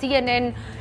CNN,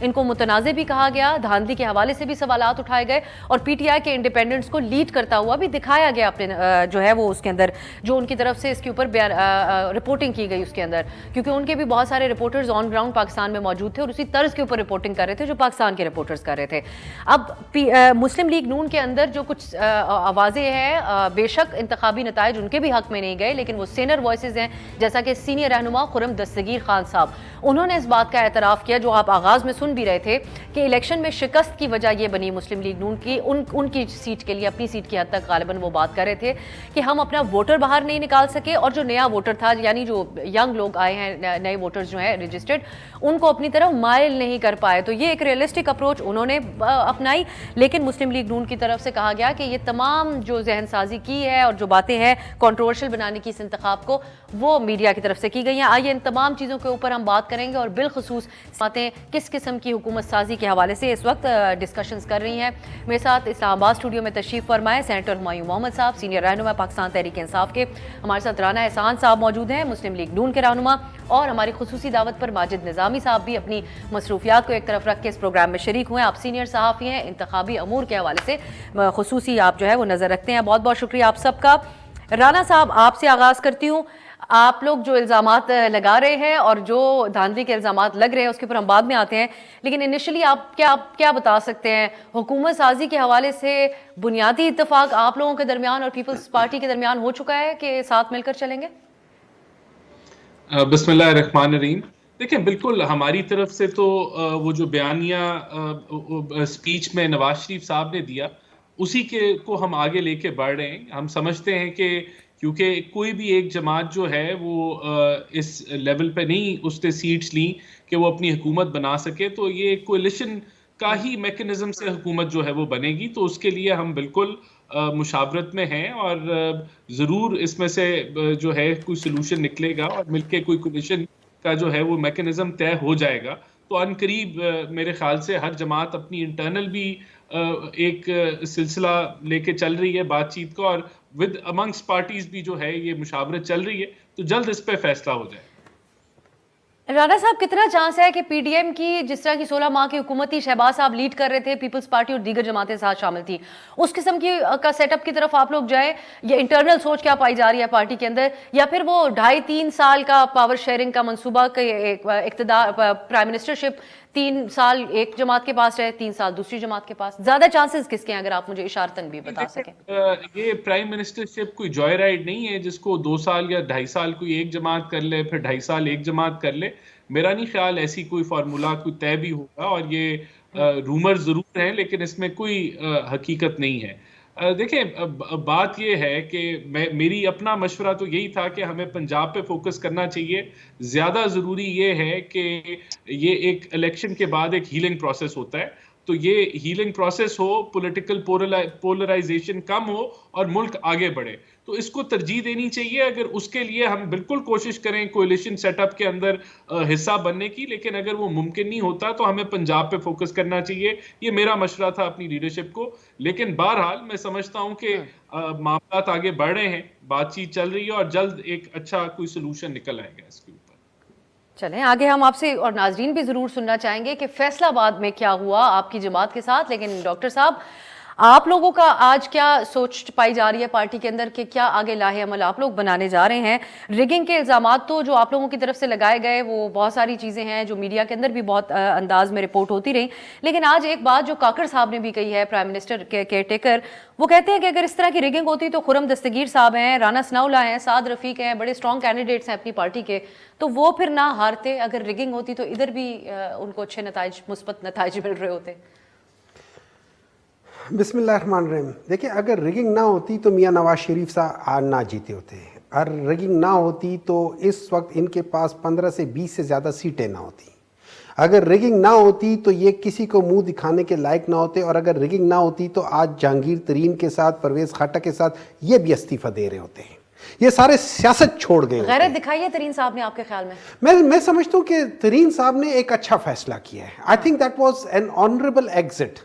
ان کو متنازع بھی کہا گیا, دھاندلی کے حوالے سے بھی سوالات اٹھائے گئے, اور پی ٹی آئی کے انڈیپینڈنٹس کو لیڈ کرتا ہوا بھی دکھایا گیا اپنے جو ہے وہ اس کے اندر جو ان کی طرف سے اس کے اوپر رپورٹنگ کی گئی اس کے اندر, کیونکہ ان کے بھی بہت سارے رپورٹرز آن گراؤنڈ پاکستان میں موجود تھے اور اسی طرز کے اوپر رپورٹنگ کر رہے تھے جو پاکستان کے رپورٹرز کر رہے تھے. اب مسلم لیگ نون کے اندر جو کچھ آوازیں ہیں, بے شک انتخابی نتائج ان کے بھی حق میں نہیں گئے, لیکن وہ سینئر وائسز ہیں جیسا کہ سینئر رہنما خرم دستگیر خان صاحب, انہوں نے اس بات کا اعتراف کیا جو آپ آغاز میں سن بھی رہے تھے کہ الیکشن میں شکست کی وجہ یہ بنی مسلم لیگ نون کی, ان کی سیٹ کے لیے اپنی سیٹ کی حد تک غالباً وہ بات کر رہے تھے کہ ہم اپنا ووٹر باہر نہیں نکال سکے, اور جو نیا ووٹر تھا یعنی جو ینگ لوگ آئے ہیں, نئے ووٹرز جو ہیں رجسٹرڈ, ان کو اپنی طرف مائل نہیں کر پائے. تو یہ ایک ریئلسٹک اپروچ انہوں نے اپنائی, لیکن مسلم لیگ نون کی طرف سے کہا گیا کہ یہ تمام جو ذہن سازی کی ہے اور جو باتیں ہیں کنٹروورشل بنانے کی اس انتخاب کو, وہ میڈیا کی طرف سے کی گئی ہیں. آئیے ان تمام چیزوں کے اوپر ہم بات کریں گے, اور بالخصوص باتیں کس قسم کی حکومت سازی کے حوالے سے اس وقت ڈسکشنز کر رہی ہیں. میرے ساتھ اسلام آباد اسٹوڈیو میں تشریف فرمائے سینیٹر ہمایوں محمد صاحب, سینئر رہنما پاکستان تحریک انصاف کے. ہمارے ساتھ رانا احسان صاحب موجود ہیں, مسلم لیگ نون کے رہنما, اور ہماری خصوصی دعوت پر ماجد نظامی صاحب بھی اپنی مصروفیات کو ایک طرف رکھ کے اس پروگرام میں شریک ہوئے. آپ سینئر صحافی ہیں, انتخابی امور کے حوالے سے خصوصی آپ جو ہے وہ نظر رکھتے ہیں. بہت بہت شکریہ آپ سب کا. رانا صاحب آپ سے آغاز کرتی ہوں. آپ لوگ جو الزامات لگا رہے ہیں اور جو دھاندلی کے الزامات لگ رہے ہیں اس کے اوپر ہم بعد میں آتے ہیں, لیکن انیشلی آپ کیا بتا سکتے ہیں حکومت سازی کے حوالے سے بنیادی اتفاق آپ لوگوں کے درمیان اور پیپلز پارٹی کے درمیان ہو چکا ہے کہ ساتھ مل کر چلیں گے؟ بسم اللہ الرحمن الرحیم. دیکھیں بالکل ہماری طرف سے تو وہ جو بیانیہ اسپیچ میں نواز شریف صاحب نے دیا اسی کو ہم آگے لے کے بڑھ رہے ہیں. ہم سمجھتے ہیں کہ کیونکہ کوئی بھی ایک جماعت جو ہے وہ اس لیول پہ نہیں اس نے سیٹس لیں کہ وہ اپنی حکومت بنا سکے, تو یہ کولیشن کا ہی میکنزم سے حکومت جو ہے وہ بنے گی. تو اس کے لیے ہم بالکل مشاورت میں ہیں اور ضرور اس میں سے جو ہے کوئی سلوشن نکلے گا اور مل کے کوئی کولیشن کا جو ہے وہ میکنزم طے ہو جائے گا. تو ان قریب میرے خیال سے ہر جماعت اپنی انٹرنل بھی ایک سلسلہ لے کے چل رہی ہے بات چیت کو, اور ود امنگس پارٹیز بھی جو ہے یہ مشاورت چل رہی ہے, تو جلد اس پہ فیصلہ ہو جائے. رانا صاحب کتنا چانس ہے کہ پی ڈی ایم کی جس طرح کی 16 ماہ کی حکومتی شہباز صاحب لیڈ کر رہے تھے, پیپلز پارٹی اور دیگر جماعتیں ساتھ شامل تھی, اس قسم کی کا سیٹ اپ کی طرف آپ لوگ جائیں, یا انٹرنل سوچ کیا پائی جا رہی ہے پارٹی کے اندر, یا پھر وہ 2.5-3 سال کا پاور شیئرنگ کا منصوبہ اقتدار پرائم منسٹرشپ 3 سال ایک جماعت کے پاس رہے, 3 سال دوسری جماعت کے پاس, زیادہ چانسز کس کے ہیں اگر آپ مجھے اشارتاً بھی بتا سکیں؟ یہ پرائم منسٹرشپ کوئی جوائے رائڈ نہیں ہے جس کو 2 سال یا 2.5 سال کوئی ایک جماعت کر لے پھر 2.5 سال ایک جماعت کر لے. میرا نہیں خیال ایسی کوئی فارمولا کوئی طے بھی ہوگا, اور یہ رومر ضرور ہیں لیکن اس میں کوئی حقیقت نہیں ہے. دیکھیں بات یہ ہے کہ میری اپنا مشورہ تو یہی تھا کہ ہمیں پنجاب پہ فوکس کرنا چاہیے. زیادہ ضروری یہ ہے کہ یہ ایک الیکشن کے بعد ایک ہیلنگ پروسیس ہوتا ہے, تو یہ ہیلنگ پروسیس ہو, پولیٹیکل پولرائزیشن کم ہو اور ملک آگے بڑھے, تو اس کو ترجیح دینی چاہیے. اگر اس کے لیے ہم بالکل کوشش کریں کولیشن سیٹ اپ کے اندر حصہ بننے کی, لیکن اگر وہ ممکن نہیں ہوتا تو ہمیں پنجاب پہ فوکس کرنا چاہیے. یہ میرا مشورہ تھا اپنی لیڈرشپ کو. لیکن بہرحال میں سمجھتا ہوں کہ معاملات آگے بڑھ رہے ہیں, بات چیت چل رہی ہے, اور جلد ایک اچھا کوئی سلوشن نکل آئے گا اس کے اوپر. چلیں آگے ہم آپ سے اور ناظرین بھی ضرور سننا چاہیں گے کہ فیصلہ آباد میں کیا ہوا آپ کی جماعت کے ساتھ. لیکن ڈاکٹر صاحب آپ لوگوں کا آج کیا سوچ پائی جا رہی ہے پارٹی کے اندر کہ کیا آگے لاہے عمل آپ لوگ بنانے جا رہے ہیں؟ ریگنگ کے الزامات تو جو آپ لوگوں کی طرف سے لگائے گئے وہ بہت ساری چیزیں ہیں جو میڈیا کے اندر بھی بہت انداز میں رپورٹ ہوتی رہی, لیکن آج ایک بات جو کاکڑ صاحب نے بھی کہی ہے, پرائم منسٹر کے کیئر ٹیکر, وہ کہتے ہیں کہ اگر اس طرح کی ریگنگ ہوتی تو خرم دستگیر صاحب ہیں, رانا ثناءاللہ ہیں, سعد رفیق ہیں, بڑے اسٹرانگ کینڈیڈیٹس ہیں اپنی پارٹی کے, تو وہ پھر نہ ہارتے. اگر ریگنگ ہوتی تو ادھر بھی ان کو اچھے نتائج, مثبت نتائج مل رہے ہوتے. بسم اللہ الرحمن الرحیم. دیکھیں اگر ریگنگ نہ ہوتی تو میاں نواز شریف صاحب نہ جیتے ہوتے, اور ریگنگ نہ ہوتی تو اس وقت ان کے پاس 15 سے 20 سے زیادہ سیٹیں نہ ہوتی. اگر ریگنگ نہ ہوتی تو یہ کسی کو منہ دکھانے کے لائق نہ ہوتے, اور اگر ریگنگ نہ ہوتی تو آج جہانگیر ترین کے ساتھ, پرویز خٹک کے ساتھ یہ بھی استعفیٰ دے رہے ہوتے ہیں. یہ سارے سیاست چھوڑ گئے. غیرت دکھائی ہے ترین صاحب نے آپ کے خیال میں؟ میں سمجھتا ہوں کہ ترین صاحب نے ایک اچھا فیصلہ کیا ہے. I think that was an honourable exit.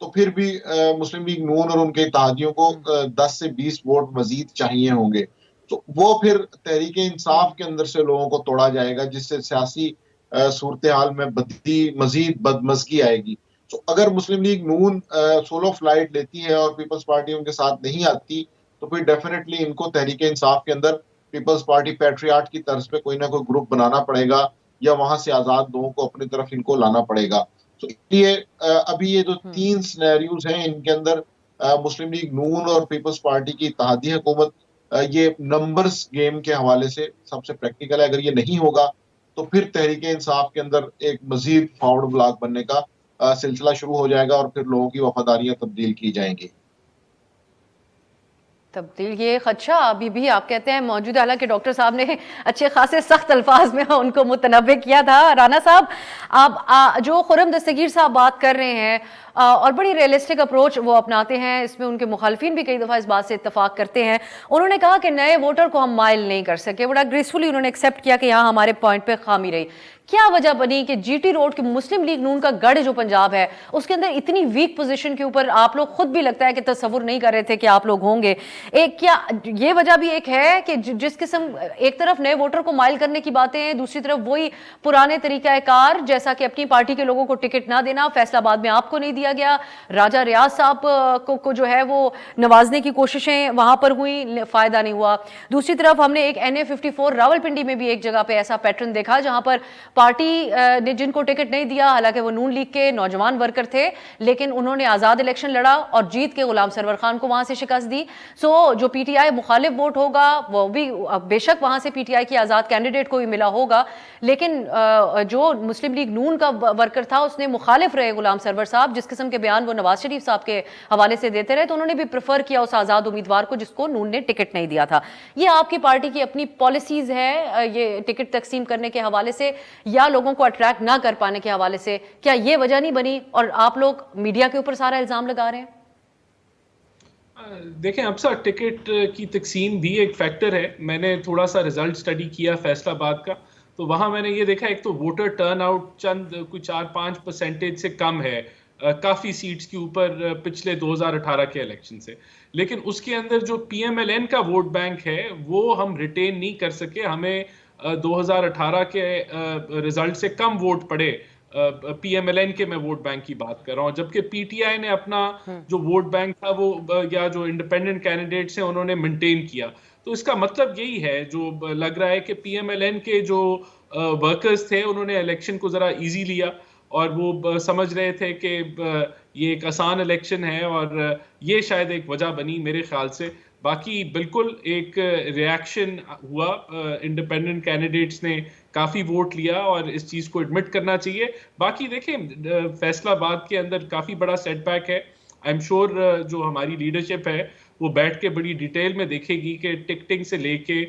تو پھر بھی مسلم لیگ نون اور ان کے اتحادیوں کو 10 سے 20 ووٹ مزید چاہیے ہوں گے. تو وہ پھر تحریک انصاف کے اندر سے لوگوں کو توڑا جائے گا، جس سے سیاسی صورتحال میں مزید بدمزگی آئے گی. تو اگر مسلم لیگ نون سولو فلائٹ لیتی ہے اور پیپلز پارٹی ان کے ساتھ نہیں آتی تو پھر ڈیفینیٹلی ان کو تحریک انصاف کے اندر پیپلز پارٹی پیٹریاٹ کی طرز پہ کوئی نہ کوئی گروپ بنانا پڑے گا، یا وہاں سے آزاد لوگوں کو اپنی طرف ان کو لانا پڑے گا. تو اس لیے ابھی یہ جو 3 سینیریوز ہیں ان کے اندر مسلم لیگ نون اور پیپلز پارٹی کی اتحادی حکومت یہ نمبرز گیم کے حوالے سے سب سے پریکٹیکل ہے. اگر یہ نہیں ہوگا تو پھر تحریک انصاف کے اندر ایک مزید فارورڈ بلاک بننے کا سلسلہ شروع ہو جائے گا اور پھر لوگوں کی وفاداریاں تبدیل کی جائیں گی. تبدیل یہ خدشہ ابھی بھی آپ کہتے ہیں موجود ہے، حالانکہ ڈاکٹر صاحب نے اچھے خاصے سخت الفاظ میں ان کو متنبع کیا تھا. رانا صاحب، آپ جو خرم دستگیر صاحب بات کر رہے ہیں اور بڑی ریئلسٹک اپروچ وہ اپناتے ہیں، اس میں ان کے مخالفین بھی کئی دفعہ اس بات سے اتفاق کرتے ہیں. انہوں نے کہا کہ نئے ووٹر کو ہم مائل نہیں کر سکے، بڑا گریسفلی انہوں نے ایکسیپٹ کیا کہ یہاں ہمارے پوائنٹ پہ خامی رہی. کیا وجہ بنی کہ جی ٹی روڈ کی مسلم لیگ نون کا گڑھ جو پنجاب ہے اس کے اندر اتنی ویک پوزیشن کے اوپر آپ لوگ خود بھی لگتا ہے کہ تصور نہیں کر رہے تھے کہ آپ لوگ ہوں گے؟ کیا یہ وجہ بھی ایک ہے کہ جس قسم ایک طرف نئے ووٹر کو مائل کرنے کی باتیں ہیں، دوسری طرف وہی پرانے طریقہ کار جیسا کہ اپنی پارٹی کے لوگوں کو ٹکٹ نہ دینا، فیصلہ آباد میں آپ کو نہیں دیا گیا، راجہ ریاض صاحب کو جو ہے وہ نوازنے کی کوششیں وہاں پر ہوئی، فائدہ نہیں ہوا. دوسری طرف ہم نے ایک NA54 راولپنڈی میں بھی ایک جگہ پہ ایسا پیٹرن دیکھا جہاں پر پارٹی نے جن کو ٹکٹ نہیں دیا، حالانکہ وہ نون لیگ کے نوجوان ورکر تھے، لیکن انہوں نے آزاد الیکشن لڑا اور جیت کے غلام سرور خان کو وہاں سے شکست دی. سو جو پی ٹی آئی مخالف ووٹ ہوگا وہ بھی بے شک وہاں سے پی ٹی آئی کی آزاد کینڈیڈیٹ کو بھی ملا ہوگا، لیکن جو مسلم لیگ نون کا ورکر تھا اس نے مخالف رہے غلام سرور صاحب، جس قسم کے بیان وہ نواز شریف صاحب کے حوالے سے دیتے رہے تو انہوں نے بھی پریفر کیا اس آزاد امیدوار کو جس کو نون نے ٹکٹ نہیں دیا تھا. یہ آپ کی پارٹی کی اپنی پالیسیز ہے یہ ٹکٹ تقسیم کرنے کے حوالے سے یا لوگوں کو اٹریکٹ نہ کر پانے کے حوالے سے؟ کیا یہ وجہ نہیں بنی اور آپ لوگ میڈیا کے اوپر سارا الزام لگا رہے ہیں؟ دیکھیں اب ٹکٹ کی تقسیم بھی ایک فیکٹر ہے. میں نے تھوڑا سا ریزلٹ سٹڈی کیا فیصل آباد کا، تو وہاں میں نے یہ دیکھا ایک تو ووٹر ٹرن آؤٹ چند کوئی 4-5% سے کم ہے کافی سیٹس کے اوپر پچھلے 2018 کے الیکشن سے، لیکن اس کے اندر جو پی ایم ایل این کا ووٹ بینک ہے وہ ہم ریٹین نہیں کر سکے. ہمیں 2018 کے ریزلٹ سے کم ووٹ پڑے پی ایم ایل این کے، میں ووٹ بینک کی بات کر رہا ہوں، جبکہ پی ٹی آئی نے اپنا جو ووٹ بینک تھا وہ یا جو انڈیپینڈنٹ کینڈیڈیٹس ہیں انہوں نے مینٹین کیا. تو اس کا مطلب یہی ہے جو لگ رہا ہے کہ پی ایم ایل این کے جو ورکرز تھے انہوں نے الیکشن کو ذرا ایزی لیا اور وہ سمجھ رہے تھے کہ یہ ایک آسان الیکشن ہے، اور یہ شاید ایک وجہ بنی میرے خیال سے. باقی بالکل ایک ریاکشن ہوا، انڈیپینڈنٹ کینڈیڈیٹس نے کافی ووٹ لیا اور اس چیز کو ایڈمٹ کرنا چاہیے. باقی دیکھیں فیصل آباد کے اندر کافی بڑا سیٹ بیک ہے. آئی ایم شیور جو ہماری لیڈرشپ ہے وہ بیٹھ کے بڑی ڈیٹیل میں دیکھے گی کہ ٹکٹنگ سے لے کے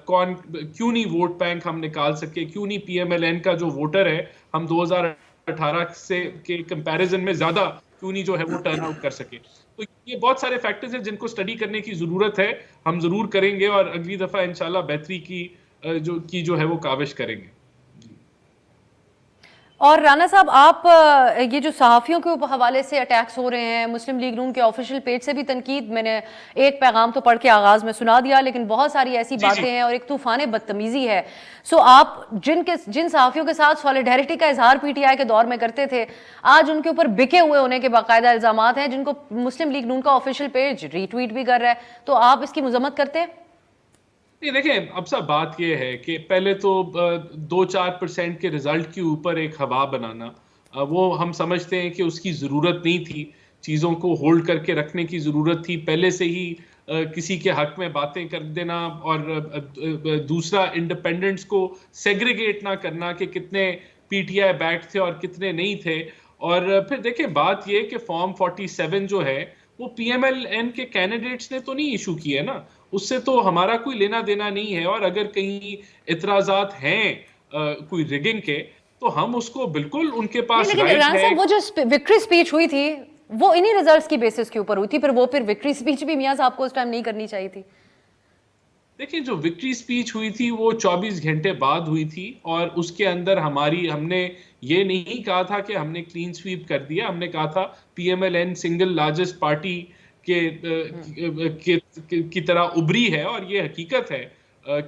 کون کیوں نہیں ووٹ بینک ہم نکال سکے، کیوں نہیں پی ایم ایل این کا جو ووٹر ہے ہم 2018 سے کے کمپیریزن میں زیادہ کیوں نہیں جو ہے وہ ٹرن آؤٹ کر سکے. تو یہ بہت سارے فیکٹرز ہیں جن کو اسٹڈی کرنے کی ضرورت ہے، ہم ضرور کریں گے اور اگلی دفعہ انشاءاللہ بہتری کی جو ہے وہ کاوش کریں گے. اور رانا صاحب، آپ یہ جو صحافیوں کے حوالے سے اٹیکس ہو رہے ہیں، مسلم لیگ نون کے آفیشیل پیج سے بھی تنقید، میں نے ایک پیغام تو پڑھ کے آغاز میں سنا دیا، لیکن بہت ساری ایسی باتیں ہیں اور ایک طوفان بدتمیزی ہے. سو آپ جن صحافیوں کے ساتھ سولیڈیرٹی کا اظہار پی ٹی آئی کے دور میں کرتے تھے، آج ان کے اوپر بکے ہوئے ہونے کے باقاعدہ الزامات ہیں جن کو مسلم لیگ نون کا آفیشیل پیج ری ٹویٹ بھی کر رہا ہے. تو آپ اس کی مذمت کرتے ہیں؟ نہیں دیکھیں اب سب بات یہ ہے کہ پہلے تو 2-4% کے ریزلٹ کے اوپر ایک ہوا بنانا، وہ ہم سمجھتے ہیں کہ اس کی ضرورت نہیں تھی. چیزوں کو ہولڈ کر کے رکھنے کی ضرورت تھی. پہلے سے ہی کسی کے حق میں باتیں کر دینا اور دوسرا انڈیپینڈنٹس کو سیگریگیٹ نہ کرنا کہ کتنے پی ٹی آئی بیک تھے اور کتنے نہیں تھے. اور پھر دیکھیں بات یہ کہ فارم 47 جو ہے وہ پی ایم ایل این کے کینڈیڈیٹس نے تو نہیں ایشو کی ہے نا، اس سے تو ہمارا کوئی لینا دینا نہیں ہے. اور اگر کہیں اعتراضات ہیں کوئی ریگنگ کے تو ہم اس کو بالکل ان کے پاس رائٹ ہے. وہ جو وکٹری سپیچ ہوئی تھی وہ انہی ریزلٹس کی بیسس کے اوپر ہوئی تھی، پھر وہ وکٹری سپیچ بھی میاں صاحب کو اس ٹائم نہیں کرنی چاہیے تھی. دیکھیں جو وکٹری سپیچ ہوئی تھی وہ 24 گھنٹے بعد ہوئی تھی، اور اس کے اندر ہم نے یہ نہیں کہا تھا کہ ہم نے کلین سویپ کر دیا. ہم نے کہا تھا P M L N single largest party کی طرح ابری ہے، اور یہ حقیقت ہے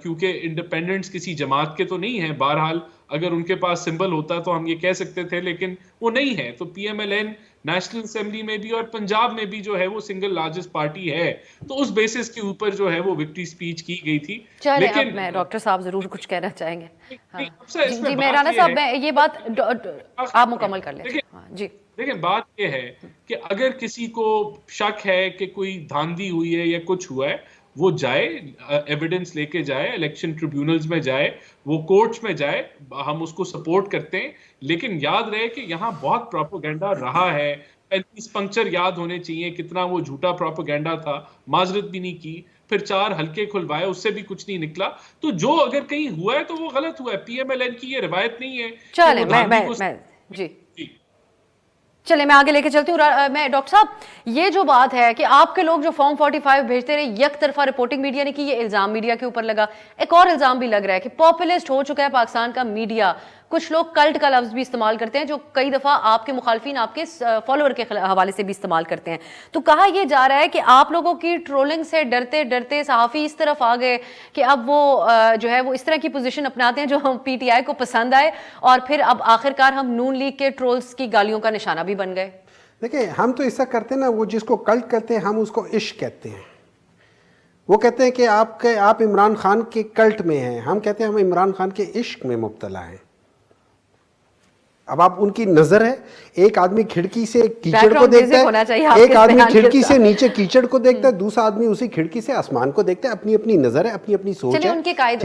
کیونکہ انڈیپینڈنٹس کسی جماعت کے تو نہیں ہیں. بہرحال اگر ان کے پاس سمبل ہوتا تو ہم یہ کہہ سکتے تھے، لیکن وہ نہیں ہے. تو P M L N national assembly میں بھی اور پنجاب میں بھی جو ہے وہ سنگل لارجسٹ پارٹی ہے. تو اس بیسس کے اوپر جو ہے وہ وکٹری سپیچ کی گئی تھی. لیکن میں ڈاکٹر صاحب ضرور کچھ کہنا چاہیں گے. جی میں رانا صاحب میں یہ بات آپ مکمل کر لیں. جی دیکھیں بات یہ ہے کہ اگر کسی کو شک ہے کہ کوئی دھاندلی ہوئی ہے یا کچھ ہوا ہے، وہ جائے ایویڈنس لے کے جائے، الیکشن ٹریبیونلز میں جائے، وہ کورٹس میں جائے، ہم اس کو سپورٹ کرتے ہیں. لیکن یاد رہے کہ یہاں بہت پروپیگنڈا رہا ہے. 35 پنکچر یاد ہونے چاہیے کتنا وہ جھوٹا پروپیگنڈا تھا. معذرت بھی نہیں کی، پھر 4 حلقے کھلوائے، اس سے بھی کچھ نہیں نکلا. تو جو اگر کہیں ہوا ہے تو وہ غلط ہوا ہے. پی ایم ایل این کی یہ روایت نہیں ہے. چلیں میں چلیں میں آگے لے کے چلتی ہوں. میں ڈاکٹر صاحب یہ جو بات ہے کہ آپ کے لوگ جو فارم 45 بھیجتے رہے، یک طرفہ رپورٹنگ میڈیا نے کی، یہ الزام میڈیا کے اوپر لگا. ایک اور الزام بھی لگ رہا ہے کہ پاپولسٹ ہو چکا ہے پاکستان کا میڈیا. کچھ لوگ کلٹ کا لفظ بھی استعمال کرتے ہیں جو کئی دفعہ آپ کے مخالفین آپ کے فالوور کے حوالے سے بھی استعمال کرتے ہیں. تو کہا یہ جا رہا ہے کہ آپ لوگوں کی ٹرولنگ سے ڈرتے ڈرتے صحافی اس طرف آ گئے کہ اب وہ جو ہے وہ اس طرح کی پوزیشن اپناتے ہیں جو ہم پی ٹی آئی کو پسند آئے، اور پھر اب آخرکار ہم نون لیگ کے ٹرولز کی گالیوں کا نشانہ بھی بن گئے. دیکھیں ہم تو ایسا کرتے ہیں نا، وہ جس کو کلٹ کرتے ہیں ہم اس کو عشق کہتے ہیں. وہ کہتے ہیں کہ آپ عمران خان کے کلٹ میں ہیں، ہم کہتے ہیں ہم عمران خان کے عشق میں مبتلا ہیں. اب آپ ان کی نظر ہے، ایک آدمی کھڑکی سے کیچڑ کو دیکھتا ہے، ایک آدمی کھڑکی سے نیچے کیچڑ کو دیکھتا ہے، دوسرا آدمی اسی کھڑکی سے آسمان کو دیکھتا ہے. اپنی اپنی نظر ہے، اپنی اپنی سوچ ہے. ان کے قائد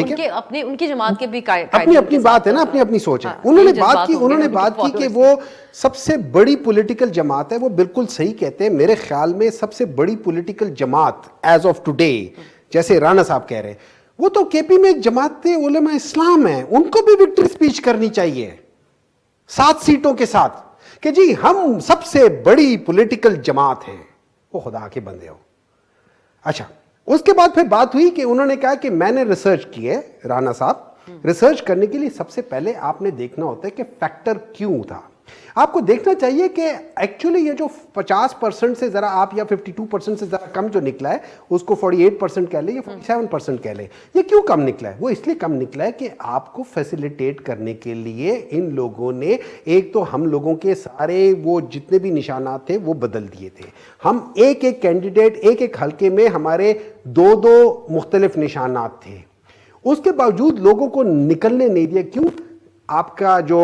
ان کی جماعت کے بھی اپنی اپنی بات ہے نا، اپنی اپنی سوچ ہے. انہوں نے بات کی کہ وہ سب سے بڑی پولیٹیکل جماعت ہے. وہ بالکل صحیح کہتے ہیں. میرے خیال میں سب سے بڑی پولیٹیکل جماعت ایز آف ٹوڈے، جیسے رانا صاحب کہہ رہے ہیں، وہ تو کے پی میں ایک جماعت علماء اسلام ہے. ان کو بھی وکٹری اسپیچ کرنی چاہیے 7 سیٹوں کے ساتھ کہ جی ہم سب سے بڑی پولیٹیکل جماعت ہیں. وہ خدا کے بندے ہو. اچھا اس کے بعد پھر بات ہوئی کہ انہوں نے کہا کہ میں نے ریسرچ کی ہے. رانا صاحب ریسرچ کرنے کے لیے سب سے پہلے آپ نے دیکھنا ہوتا ہے کہ فیکٹر کیوں تھا. آپ کو دیکھنا چاہیے کہ ایکچولی یہ جو 50% سے ذرا آپ یا 52% سے ذرا کم جو نکلا ہے اس کو 48% کہہ لیں یا 47% کہہ لیں. یہ کیوں کم نکلا ہے؟ وہ اس لیے کم نکلا ہے کہ آپ کو فیسیلیٹیٹ کرنے کے لیے ان لوگوں نے ایک تو ہم لوگوں کے سارے وہ جتنے بھی نشانات تھے وہ بدل دیے تھے. ہم ایک ایک کینڈیڈیٹ ایک ایک حلقے میں ہمارے 2 مختلف نشانات تھے. اس کے باوجود لوگوں کو نکلنے نہیں دیا. کیوں؟ آپ کا جو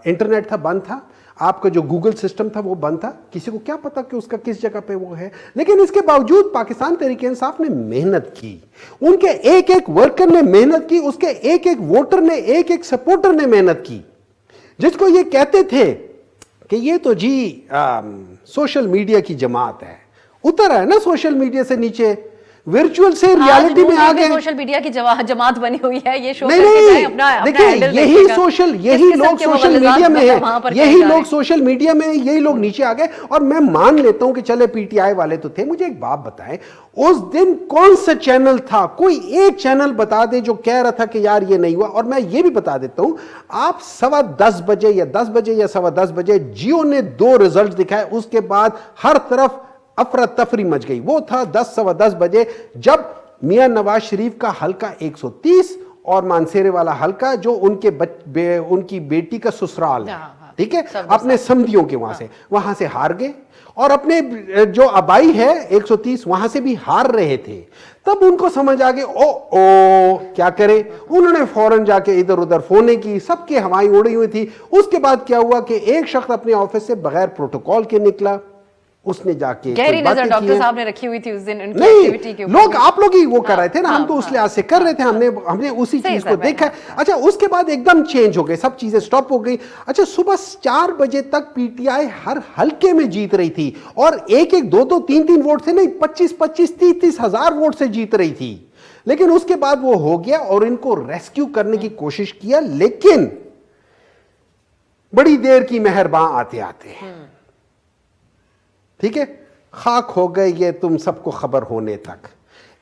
انٹرنیٹ تھا بند تھا، آپ کا جو گوگل سسٹم تھا وہ بند تھا. کسی کو کیا پتا کہ اس کا کس جگہ پہ وہ ہے. لیکن اس کے باوجود پاکستان تحریک انصاف نے محنت کی. ان کے ایک ایک ورکر نے محنت کی، اس کے ایک ایک ووٹر نے، ایک ایک سپورٹر نے محنت کی. جس کو یہ کہتے تھے کہ یہ تو جی سوشل میڈیا کی جماعت ہے، اتر ہے نا سوشل میڈیا سے نیچے، ورچوئل سے ریالٹی میں آ گئے. سوشل میڈیا کی جماعت بنی ہوئی ہے. یہ شو دیکھیں یہی لوگ سوشل میڈیا میں ہیں، یہی لوگ سوشل میڈیا میں، یہی لوگ نیچے آ گئے. اور میں مان لیتا ہوں کہ چلے پی ٹی آئی والے تو تھے. مجھے ایک بات بتائیں، اس دن کون سا چینل تھا، کوئی ایک چینل بتا دے جو کہہ رہا تھا کہ یار یہ نہیں ہوا. اور میں یہ بھی بتا دیتا ہوں، آپ 10:15 بجے یا 10 بجے یا 10:15 بجے جیو نے 2 ریزلٹ دکھائے، اس کے بعد ہر طرف افراتفری مچ گئی. وہ تھا 10:15 بجے جب میاں نواز شریف کا حلقہ 130 اور مانسیرے والا حلقہ جو ان کی بیٹی کا سسرال ہے، ٹھیک ہے، اپنے سمدھیوں کے وہاں سے ہار گئے. اور اپنے جو آبائی ہے 130 وہاں سے بھی ہار رہے تھے. تب ان کو سمجھ آ گئے کیا کرے. انہوں نے فوراً جا کے ادھر ادھر فونیں کی، سب کی ہوائیں اڑی ہوئی تھی. اس کے بعد کیا ہوا کہ ایک شخص اپنے آفس سے بغیر پروٹوکول کے نکلا، اس نے جا کے گہری نظر ڈاکٹر صاحب نے رکھی ہوئی تھی اس دن ان کی نہیں ایکٹیویٹی کے اوپر. لوگ آپ لوگ ہی وہ کر رہے تھے نا، ہم تو اس لحاظ سے کر رہے تھے. ہم نے اسی چیز کو دیکھا. اچھا اس کے بعد ایک دم چینج ہو گئے، سب چیزیں سٹاپ ہو گئی. اچھا صبح 4 بجے تک پی ٹی آئی ہر حلقے میں جیت رہی تھی، اور ایک 2 3 ووٹ سے نہیں، 25 30 ہزار ووٹ سے جیت رہی تھی. لیکن اس کے بعد وہ ہو گیا اور ان کو ریسکیو کرنے کی کوشش کیا، لیکن بڑی دیر کی مہرباں آتے آتے، ٹھیک ہے، خاک ہو گئے یہ تم سب کو خبر ہونے تک.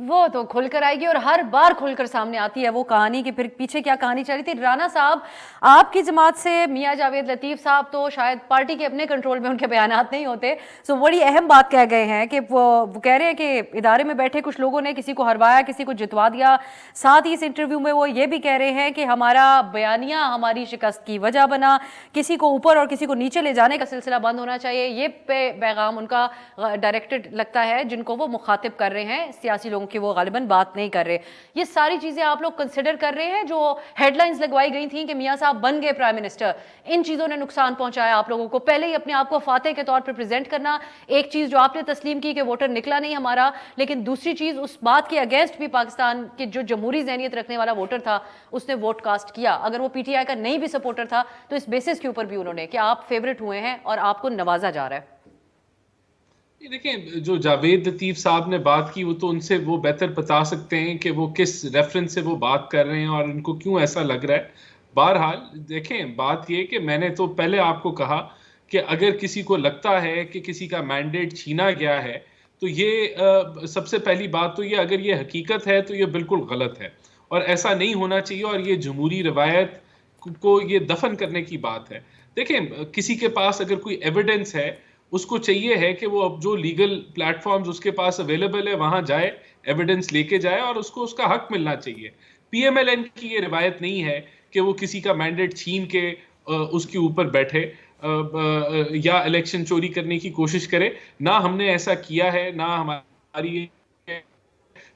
وہ تو کھل کر آئے گی اور ہر بار کھل کر سامنے آتی ہے وہ کہانی کہ پھر پیچھے کیا کہانی چل رہی تھی. رانا صاحب, آپ کی جماعت سے میاں جاوید لطیف صاحب تو شاید پارٹی کے اپنے کنٹرول میں ان کے بیانات نہیں ہوتے, سو بڑی اہم بات کہہ گئے ہیں کہ وہ کہہ رہے ہیں کہ ادارے میں بیٹھے کچھ لوگوں نے کسی کو ہروایا, کسی کو جتوا دیا. ساتھ ہی اس انٹرویو میں وہ یہ بھی کہہ رہے ہیں کہ ہمارا بیانیہ ہماری شکست کی وجہ بنا, کسی کو اوپر اور کسی کو نیچے لے جانے کا سلسلہ بند ہونا چاہیے. یہ پیغام ان کا ڈائریکٹڈ لگتا ہے جن کو وہ مخاطب کر رہے ہیں, سیاسی لوگوں کی وہ غالباً بات نہیں کر رہے. یہ ساری چیزیں آپ لوگ کنسیڈر کر رہے ہیں جو ہیڈ لائنز لگوائی گئی تھیں کہ میاں صاحب بن گئے پرائم منسٹر, ان چیزوں نے نقصان پہنچایا آپ لوگوں کو. پہلے ہی اپنے آپ کو فاتح کے طور پر پریزنٹ کرنا, ایک چیز جو آپ نے تسلیم کی کہ ووٹر نکلا نہیں ہمارا, لیکن دوسری چیز اس بات کے اگینسٹ بھی پاکستان کے جو جمہوری ذہنیت رکھنے والا ووٹر تھا اس نے ووٹ کاسٹ کیا. اگر وہ پی ٹی آئی کا نہیں بھی سپورٹر تھا تو اس بیسس کے اوپر بھی انہوں نے کہ آپ فیورٹ ہوئے ہیں اور آپ کو نوازا جا رہا ہے. دیکھیں, جو جاوید لطیف صاحب نے بات کی وہ تو ان سے وہ بہتر بتا سکتے ہیں کہ وہ کس ریفرنس سے وہ بات کر رہے ہیں اور ان کو کیوں ایسا لگ رہا ہے. بہرحال دیکھیں, بات یہ کہ میں نے تو پہلے آپ کو کہا کہ اگر کسی کو لگتا ہے کہ کسی کا مینڈیٹ چھینا گیا ہے تو یہ سب سے پہلی بات تو یہ, اگر یہ حقیقت ہے تو یہ بالکل غلط ہے اور ایسا نہیں ہونا چاہیے, اور یہ جمہوری روایت کو یہ دفن کرنے کی بات ہے. دیکھیں, کسی کے پاس اگر کوئی ایویڈنس ہے اس کو چاہیے ہے کہ وہ اب جو لیگل پلیٹ فارمز اس کے پاس اویلیبل ہے وہاں جائے, ایویڈنس لے کے جائے, اور اس کو اس کا حق ملنا چاہیے. پی ایم ایل این کی یہ روایت نہیں ہے کہ وہ کسی کا مینڈیٹ چھین کے اس کے اوپر بیٹھے یا الیکشن چوری کرنے کی کوشش کرے. نہ ہم نے ایسا کیا ہے, نہ ہماری,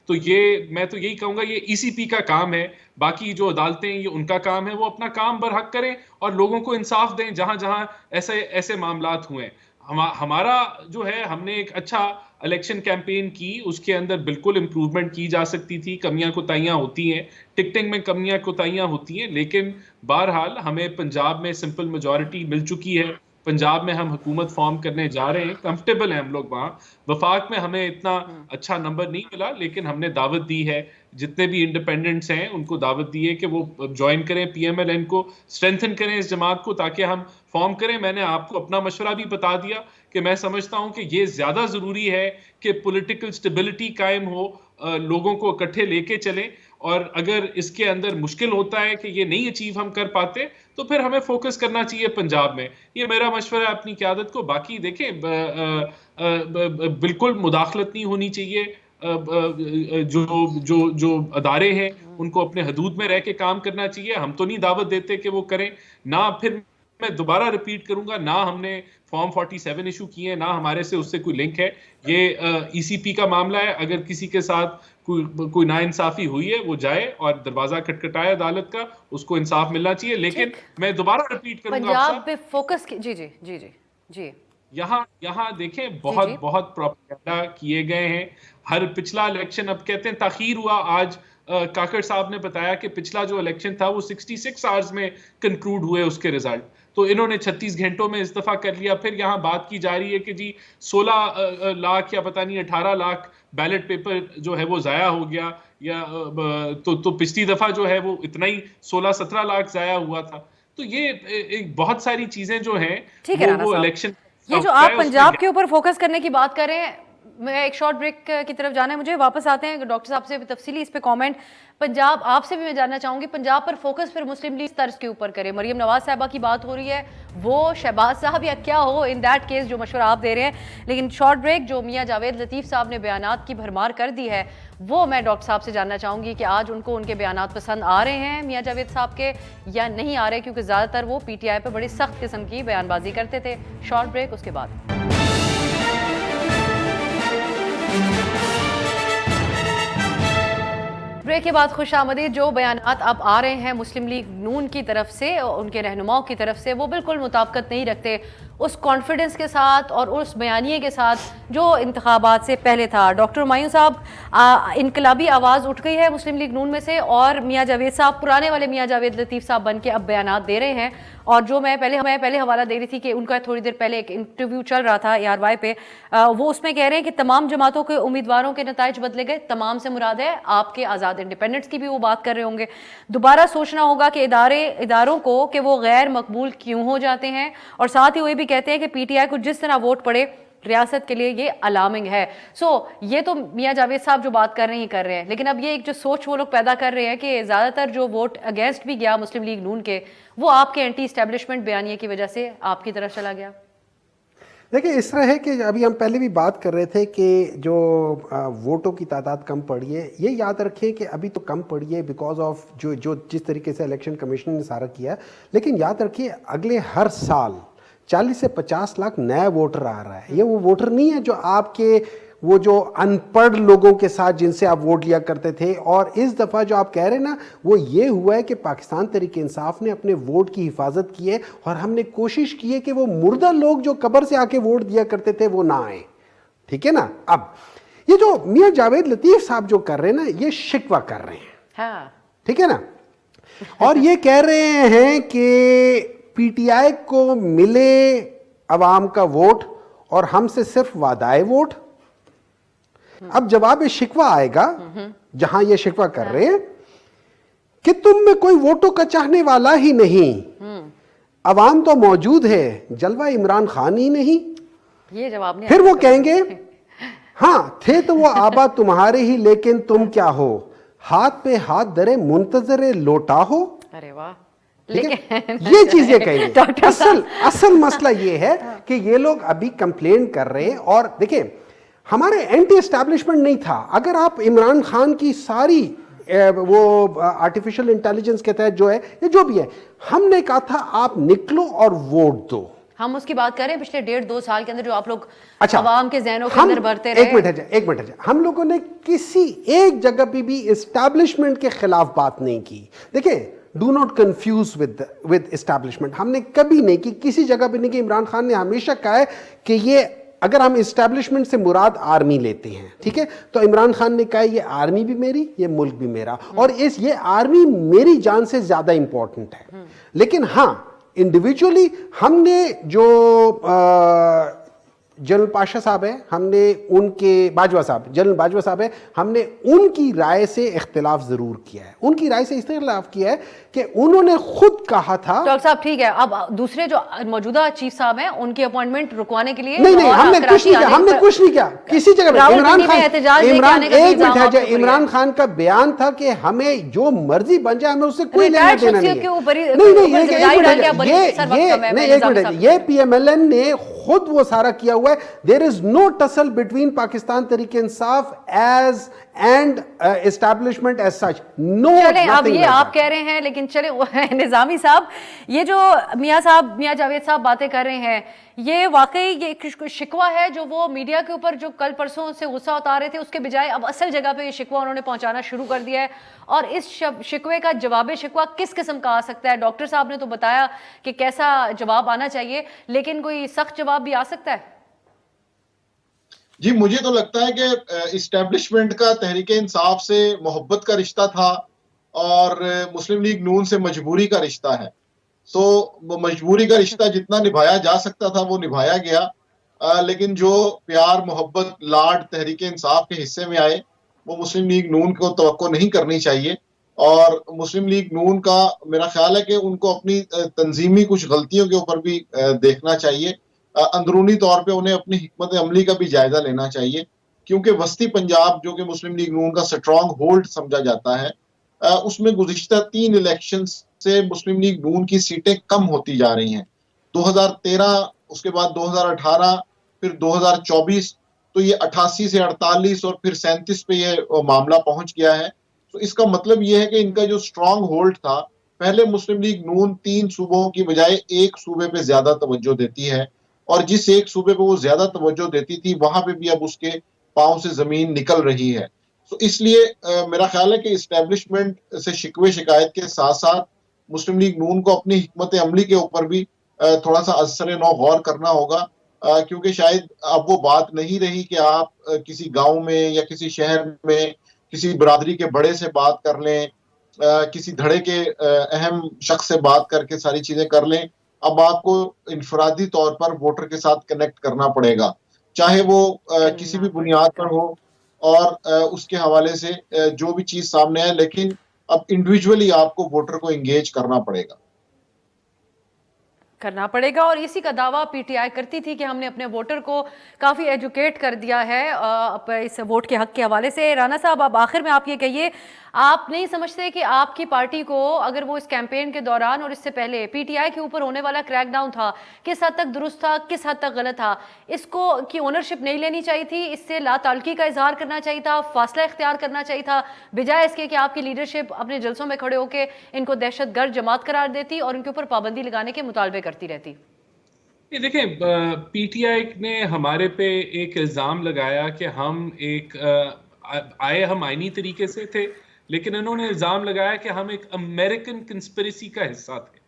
تو یہ میں تو یہی کہوں گا یہ ای سی پی کا کام ہے. باقی جو عدالتیں یہ ان کا کام ہے, وہ اپنا کام برحق کریں اور لوگوں کو انصاف دیں جہاں جہاں ایسے معاملات ہوئے. ہمارا جو ہے, ہم نے ایک اچھا الیکشن کیمپین کی, اس کے اندر بالکل امپروومنٹ کی جا سکتی تھی, کمیاں کوتاہیاں ہوتی ہیں, ٹکٹنگ میں کمیاں کوتاہیاں ہوتی ہیں, لیکن بہرحال ہمیں پنجاب میں سمپل میجورٹی مل چکی ہے. پنجاب میں ہم حکومت فارم کرنے جا رہے ہیں, کمفرٹیبل ہیں ہم لوگ وہاں. وفاق میں ہمیں اتنا اچھا نمبر نہیں ملا, لیکن ہم نے دعوت دی ہے جتنے بھی انڈیپینڈنٹس ہیں ان کو دعوت دی ہے کہ وہ جوائن کریں پی ایم ایل این کو, اسٹرینتھن کریں اس جماعت کو تاکہ ہم فارم کریں. میں نے آپ کو اپنا مشورہ بھی بتا دیا کہ میں سمجھتا ہوں کہ یہ زیادہ ضروری ہے کہ پولیٹیکل سٹیبلٹی قائم ہو, لوگوں کو اکٹھے لے کے چلیں, اور اگر اس کے اندر مشکل ہوتا ہے کہ یہ نہیں اچیو ہم کر پاتے تو پھر ہمیں فوکس کرنا چاہیے پنجاب میں. یہ میرا مشورہ ہے اپنی قیادت کو. باقی دیکھیں, بالکل مداخلت نہیں ہونی چاہیے, جو ادارے ہیں ان کو اپنے حدود میں رہ کے کام کرنا چاہیے. ہم تو نہیں دعوت دیتے کہ وہ کریں, نہ پھر میں دوبارہ ریپیٹ کروں گا, نہ ہم نے فارم 47 ایشو کیے ہیں, نہ ہمارے سے اس سے کوئی لنک ہے. یہ ای سی پی کا معاملہ ہے. اگر کسی کے ساتھ کوئی ناانصافی ہوئی ہے وہ جائے اور دروازہ کھٹکھٹائے عدالت کا, اس کو انصاف ملنا چاہیے. لیکن میں دوبارہ ریپیٹ کروں گا, پنجاب پہ فوکس جی جی جی جی جی یہاں دیکھیں بہت پروپیگنڈا کیے گئے ہیں. ہر پچھلا الیکشن, اب کہتے ہیں تاخیر ہوا, آج کاکڑ صاحب نے بتایا کہ پچھلا جو الیکشن تھا وہ 66 آورز میں کنکلوڈ ہوئے اس کے ریزلٹ, تو انہوں نے 36 گھنٹوں میں استعفیٰ کر لیا. پھر یہاں بات کی جا رہی ہے کہ جی 16 لاکھ یا پتہ نہیں 18 لاکھ بیلٹ پیپر جو ہے وہ ضائع ہو گیا, یا تو پچھلی دفعہ جو ہے وہ اتنا ہی 16-17 لاکھ ضائع ہوا تھا. تو یہ بہت ساری چیزیں جو ہیں وہ الیکشن, یہ جو آپ پنجاب کے اوپر فوکس کرنے کی بات کر رہے ہیں, میں ایک شارٹ بریک کی طرف جانا ہے مجھے, واپس آتے ہیں ڈاکٹر صاحب سے تفصیلی اس پہ کامنٹ. پنجاب آپ سے بھی میں جاننا چاہوں گی, پنجاب پر فوکس پھر مسلم لیگ طرز کے اوپر کرے. مریم نواز صاحبہ کی بات ہو رہی ہے, وہ شہباز صاحب یا کیا ہو ان دیٹ کیس جو مشورہ آپ دے رہے ہیں. لیکن شارٹ بریک, جو میاں جاوید لطیف صاحب نے بیانات کی بھرمار کر دی ہے, وہ میں ڈاکٹر صاحب سے جاننا چاہوں گی کہ آج ان کو ان کے بیانات پسند آ رہے ہیں میاں جاوید صاحب کے یا نہیں آ رہے, کیونکہ زیادہ تر وہ پی ٹی آئی پہ بڑی سخت قسم کی بیان بازی کرتے تھے. شارٹ بریک, اس کے بعد بریک کے بعد خوش آمدید. جو بیانات اب آ رہے ہیں مسلم لیگ نون کی طرف سے, ان کے رہنماؤں کی طرف سے, وہ بالکل مطابقت نہیں رکھتے اس کانفیڈنس کے ساتھ اور اس بیانیے کے ساتھ جو انتخابات سے پہلے تھا. ڈاکٹر ہمایوں صاحب, انقلابی آواز اٹھ گئی ہے مسلم لیگ نون میں سے, اور میاں جاوید صاحب پرانے والے میاں جاوید لطیف صاحب بن کے اب بیانات دے رہے ہیں. اور جو میں پہلے حوالہ دے رہی تھی کہ ان کا تھوڑی دیر پہلے ایک انٹرویو چل رہا تھا ARY پہ, وہ اس میں کہہ رہے ہیں کہ تمام جماعتوں کے امیدواروں کے نتائج بدلے گئے. تمام سے مراد ہے آپ کے آزاد انڈیپینڈنٹس کی بھی وہ بات کر رہے ہوں گے. دوبارہ سوچنا ہوگا کہ اداروں کو کہ وہ غیر مقبول کیوں ہو جاتے ہیں, اور ساتھ ہی وہ بھی کہتے ہیں کہ پی ٹی آئی کو جس طرح ووٹ پڑے ریاست کے لیے یہ الارمنگ ہے. سو یہ تو میاں جاوید صاحب جو بات کر رہے ہیں لیکن اب یہ ایک جو سوچ وہ لوگ پیدا کر رہے ہیں کہ زیادہ تر جو ووٹ اگینسٹ بھی گیا مسلم لیگ نون کے وہ آپ کے اینٹی اسٹیبلشمنٹ بیانیے کی وجہ سے آپ کی طرف چلا گیا. دیکھیں اس طرح ہے کہ ابھی ہم پہلے بھی بات کر رہے تھے کہ جو ووٹوں کی تعداد کم پڑی ہے, یہ یاد رکھیں کہ ابھی تو کم پڑی ہے بیکاز آف جو جس طریقے سے الیکشن کمیشن نے سارا کیا ہے, لیکن یاد رکھیے اگلے ہر سال 40 سے 50 لاکھ نیا ووٹر آ رہا ہے. یہ وہ ووٹر نہیں ہے جو آپ کے وہ جو ان پڑھ لوگوں کے ساتھ جن سے آپ ووٹ لیا کرتے تھے. اور اس دفعہ جو آپ کہہ رہے ہیں نا وہ یہ ہوا ہے کہ پاکستان تحریک انصاف نے اپنے ووٹ کی حفاظت کی ہے اور ہم نے کوشش کی ہے کہ وہ مردہ لوگ جو قبر سے آ کے ووٹ دیا کرتے تھے وہ نہ آئیں. ٹھیک ہے نا. اب یہ جو میاں جاوید لطیف صاحب جو کر رہے ہیں نا یہ شکوہ کر رہے ہیں. ٹھیک ہے نا. اور یہ کہہ رہے ہیں کہ پی ٹی آئی کو ملے عوام کا ووٹ اور ہم سے صرف وعدائے ووٹ. اب جواب شکوہ آئے گا جہاں یہ شکوہ کر رہے ہیں کہ تم میں کوئی ووٹوں کا چاہنے والا ہی نہیں, عوام تو موجود ہے, جلوہ عمران خان ہی نہیں. یہ جواب نہیں. پھر وہ کہیں گے ہاں تھے تو وہ آبا تمہارے ہی لیکن تم کیا ہو, ہاتھ پہ ہاتھ درے منتظر لوٹا ہو. ارے واہ. یہ چیزیں کہیں گے. اصل مسئلہ یہ ہے کہ یہ لوگ ابھی کمپلین کر رہے ہیں. اور دیکھیں ہمارے اینٹی اسٹیبلشمنٹ نہیں تھا. اگر آپ عمران خان کی ساری وہ آرٹیفیشل انٹیلیجنس کے تحت جو ہے یہ جو بھی ہے, ہم نے کہا تھا آپ نکلو اور ووٹ دو. ہم اس کی بات کریں پچھلے 1.5-2 سال کے اندر جو آپ لوگ عوام کے ذہنوں کے اندر بھرتے رہے. ایک منٹ ہے. ہم لوگوں نے کسی ایک جگہ پہ بھی اسٹیبلشمنٹ کے خلاف بات نہیں کی. دیکھیں do not confuse with establishment. ہم نے کبھی نہیں کی, کسی جگہ پہ نہیں کی. عمران خان نے ہمیشہ کہا ہے کہ یہ اگر ہم اسٹیبلشمنٹ سے مراد آرمی لیتے ہیں, ٹھیک ہے, تو عمران خان نے کہا یہ آرمی بھی میری, یہ ملک بھی میرا, اور یہ آرمی میری جان سے زیادہ امپورٹنٹ ہے. لیکن ہاں انڈیویجولی ہم نے جو جنرل پاشا صاحب ہیں, ہم نے ان کے باجوہ صاحب, جنرل باجوہ صاحب ہیں, ہم نے ان کی رائے سے اختلاف ضرور کیا ہے. ان کی رائے سے اختلاف کیا ہے کہ انہوں نے خود کہا تھا. ڈاکٹر صاحب ٹھیک ہے, اب دوسرے جو موجودہ چیف صاحب ہیں ان کی اپوائنٹمنٹ رکوانے کے لیے نہیں ہم نے کچھ نہیں کیا, ہم نے کچھ نہیں کیا کسی جگہ پہ. عمران خان کا بیان تھا کہ ہمیں جو مرضی بن جائے ہمیں اس سے کوئی لینا دینا نہیں. یہ پی ایم ایل این نے خود وہ سارا کیا ہوا ہے. دیر از نو ٹسل between Pakistan Tehreek Insaf is and establishment is such. No. چلیں اب یہ آپ کہہ رہے ہیں, لیکن چلیں نظامی صاحب یہ جو میاں جاوید صاحب باتیں کر رہے ہیں یہ واقعی یہ ایک شکوہ ہے جو وہ میڈیا کے اوپر جو کل پرسوں سے غصہ اتار رہے تھے اس کے بجائے اب اصل جگہ پہ یہ شکوہ انہوں نے پہنچانا شروع کر دیا ہے. اور اس شکوے کا جواب شکوہ کس قسم کا آ سکتا ہے؟ ڈاکٹر صاحب نے تو بتایا کہ کیسا جواب آنا چاہیے, لیکن کوئی سخت جواب بھی آ سکتا ہے. جی مجھے تو لگتا ہے کہ اسٹیبلشمنٹ کا تحریک انصاف سے محبت کا رشتہ تھا اور مسلم لیگ نون سے مجبوری کا رشتہ ہے. تو وہ مجبوری کا رشتہ جتنا نبھایا جا سکتا تھا وہ نبھایا گیا, لیکن جو پیار محبت لاڈ تحریک انصاف کے حصے میں آئے وہ مسلم لیگ نون کو توقع نہیں کرنی چاہیے. اور مسلم لیگ نون کا میرا خیال ہے کہ ان کو اپنی تنظیمی کچھ غلطیوں کے اوپر بھی دیکھنا چاہیے. اندرونی طور پہ انہیں اپنی حکمت عملی کا بھی جائزہ لینا چاہیے, کیونکہ وسطی پنجاب جو کہ مسلم لیگ نون کا سٹرانگ ہولڈ سمجھا جاتا ہے اس میں گزشتہ 3 الیکشن سے مسلم لیگ نون کی سیٹیں کم ہوتی جا رہی ہیں. 2013 اس کے بعد 2018 پھر 2024 تو یہ 88 سے 48 اور پھر 37 پہ یہ معاملہ پہنچ گیا ہے. تو اس کا مطلب یہ ہے کہ ان کا جو سٹرانگ ہولڈ تھا, پہلے مسلم لیگ نون 3 صوبوں کی بجائے ایک صوبے پہ زیادہ توجہ دیتی ہے, اور جس ایک صوبے پہ وہ زیادہ توجہ دیتی تھی وہاں پہ بھی اب اس کے پاؤں سے زمین نکل رہی ہے. تو اس لیے میرا خیال ہے کہ اسٹیبلشمنٹ سے شکوے شکایت کے ساتھ ساتھ مسلم لیگ نون کو اپنی حکمت عملی کے اوپر بھی تھوڑا سا اثر نو غور کرنا ہوگا, کیونکہ شاید اب وہ بات نہیں رہی کہ آپ کسی گاؤں میں یا کسی شہر میں کسی برادری کے بڑے سے بات کر لیں, کسی دھڑے کے اہم شخص سے بات کر کے ساری چیزیں کر لیں. اب آپ کو انفرادی طور پر ووٹر کے ساتھ کنیکٹ کرنا پڑے گا, چاہے وہ کسی بھی بنیاد پر ہو اور اس کے حوالے سے جو بھی چیز سامنے ہے, لیکن اب انڈیویجولی آپ کو ووٹر کو انگیج کرنا پڑے گا. کرنا پڑے گا. اور اسی کا دعویٰ پی ٹی آئی کرتی تھی کہ ہم نے اپنے ووٹر کو کافی ایجوکیٹ کر دیا ہے اس ووٹ کے حق کے حوالے سے. رانا صاحب اب آخر میں آپ یہ کہیے, آپ نہیں سمجھتے کہ آپ کی پارٹی کو اگر وہ اس کیمپین کے دوران اور اس سے پہلے پی ٹی آئی کے اوپر ہونے والا کریک ڈاؤن تھا, کس حد تک درست تھا, کس حد تک غلط تھا, اس کو کی اونرشپ نہیں لینی چاہیے تھی, اس سے لا تعلقی کا اظہار کرنا چاہیے تھا, فاصلہ اختیار کرنا چاہیے تھا, بجائے اس کے کہ آپ کی لیڈرشپ اپنے جلسوں میں کھڑے ہو کے ان کو دہشت گرد جماعت قرار دیتی اور ان کے اوپر پابندی لگانے کے مطالبے کرتی رہتی؟ یہ دیکھیں, پی ٹی آئی نے ہمارے پہ ایک الزام لگایا کہ ہم ہم آئینی طریقے سے تھے, لیکن انہوں نے الزام لگایا کہ ہم ایک امریکن کنسپریسی کا حصہ تھے.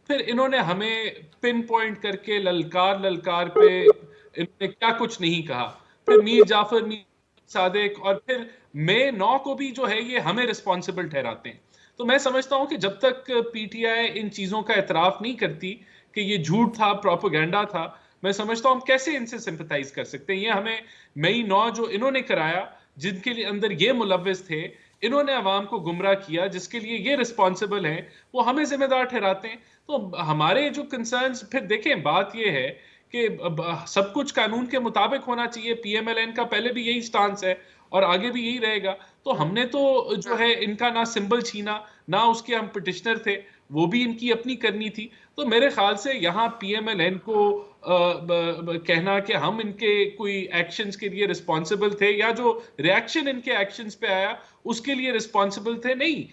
پھر انہوں نے ہمیں پن پوائنٹ کر کے للکار پہ انہوں نے کیا کچھ نہیں کہا. پھر میر جعفر, میر صادق اور پھر مئی 9 کو بھی جو ہے یہ ہمیں رسپانسبل ٹھہراتے ہیں. تو میں سمجھتا ہوں کہ جب تک پی ٹی آئی ان چیزوں کا اعتراف نہیں کرتی کہ یہ جھوٹ تھا, پروپیگنڈا تھا, میں سمجھتا ہوں ہم کیسے ان سے سمپتھائز کر سکتے ہیں. یہ ہمیں مئی 9 جو انہوں نے کرایا, جن کے لیے اندر یہ ملوث تھے, انہوں نے عوام کو گمراہ کیا, جس کے لیے یہ رسپانسبل ہیں, وہ ہمیں ذمہ دار ٹھہراتے ہیں. تو ہمارے جو کنسرنز, پھر دیکھیں بات یہ ہے کہ سب کچھ قانون کے مطابق ہونا چاہیے. پی ایم ایل این کا پہلے بھی یہی سٹانس ہے اور آگے بھی یہی رہے گا. تو ہم نے تو جو ہے ان کا نہ سمبل چھینا, نہ اس کے ہم پٹیشنر تھے, وہ بھی ان کی اپنی کرنی تھی. تو میرے خیال سے یہاں پی ایم ایل این کو کہنا کہ ہم ان کے کوئی ایکشنز کے لیے رسپانسبل تھے, یا جو ریاکشن ان کے ایکشنز پہ آیا اس کے لیے رسپانسبل تھے, نہیں.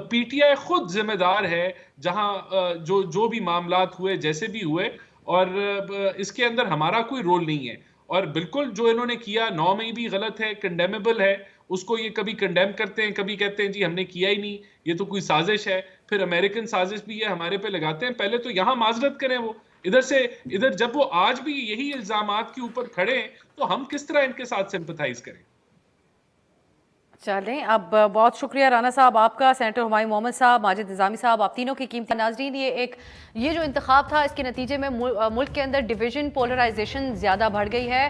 پی ٹی آئی خود ذمہ دار ہے جہاں جو بھی معاملات ہوئے, جیسے بھی ہوئے, اور اس کے اندر ہمارا کوئی رول نہیں ہے. اور بالکل جو انہوں نے کیا 9 میں بھی غلط ہے, کنڈیمیبل ہے. اس کو یہ کبھی کنڈیم کرتے ہیں, کبھی کہتے ہیں جی ہم نے کیا ہی نہیں, یہ تو کوئی سازش ہے. پھر امریکن سازش بھی ہے ہمارے پہ لگاتے ہیں. پہلے تو یہاں معذرت کریں, وہ ادھر سے ادھر, جب وہ آج بھی یہی الزامات کے اوپر کھڑے ہیں تو ہم کس طرح ان کے ساتھ سمپتھائز کریں. چلیں, اب بہت شکریہ رانا صاحب آپ کا, سینیٹر ہمایوں محمد صاحب, ماجد نظامی صاحب, آپ تینوں کی قیمتی. ناظرین, یہ جو انتخاب تھا, اس کے نتیجے میں ملک کے اندر ڈویژن, پولرائزیشن زیادہ بڑھ گئی ہے.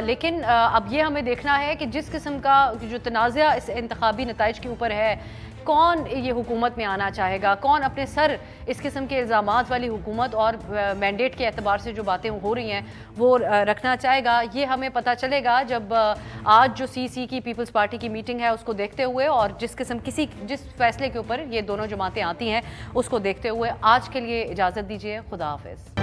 لیکن اب یہ ہمیں دیکھنا ہے کہ جس قسم کا جو تنازع اس انتخابی نتائج کے اوپر ہے, کون یہ حکومت میں آنا چاہے گا, کون اپنے سر اس قسم کے الزامات والی حکومت اور مینڈیٹ کے اعتبار سے جو باتیں ہو رہی ہیں وہ رکھنا چاہے گا. یہ ہمیں پتہ چلے گا جب آج جو سی کی پیپلز پارٹی کی میٹنگ ہے اس کو دیکھتے ہوئے, اور جس فیصلے کے اوپر یہ دونوں جماعتیں آتی ہیں اس کو دیکھتے ہوئے. آج کے لیے اجازت دیجیے, خدا حافظ.